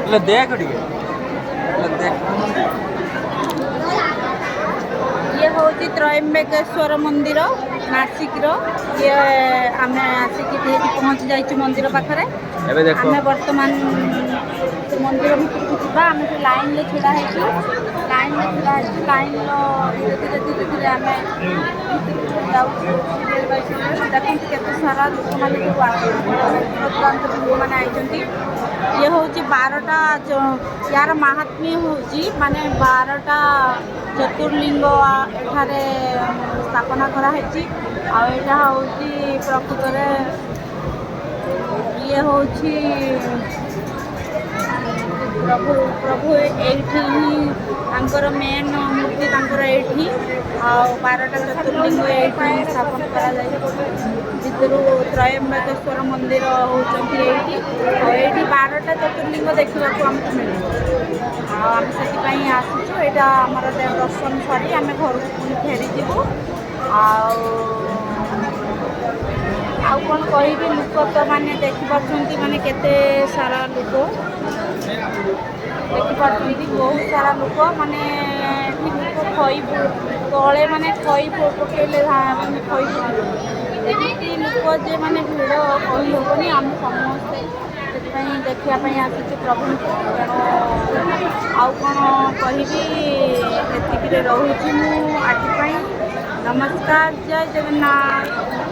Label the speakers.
Speaker 1: देख टिके देख
Speaker 2: ये हूँ त्रयंबकेश्वर मंदिर नासिक ये आम आसिक पहुँची जाइए मंदिर पाखे आम बर्तमान मंदिर भीतर आम से लाइन में ढड़ा लाइन में ढड़ा लाइन धीरे धीरे धीरे धीरे आम देखते केते सारा लोक मैंने जो दूरांत लोक मैंने आई ये हूँ 12टा यार महात्म्य हूँ माने 12टा ज्योतिर्लिंग एठारे स्थापना कराई आहा हूँ प्रकृत ये हूँ प्रभु प्रभु एठी ही मेन मूर्ति एठी आ 12टा ज्योतिर्लिंग एठी स्थापन करा भीतर त्रयंबकेश्वर मंदिर होती ये 12टा ज्योतिर्लिंग देखा आमको मिले आम से आसीचु यहाँ आम दर्शन सरी आम घर को फेरीजु आउ कौन कह लोक तो मैंने देखिपुं माने केते सारा लोक देखिपुं बहुत सारा लोक माने लोक खई तले माने खई पकड़े मैंने खई लोक जे मैंने भिड़ कही हेनी आम समस्ते से देखापी आसी प्रभु तेणु आउ कौन कह रोची आज नमस्कार जय जगन्नाथ।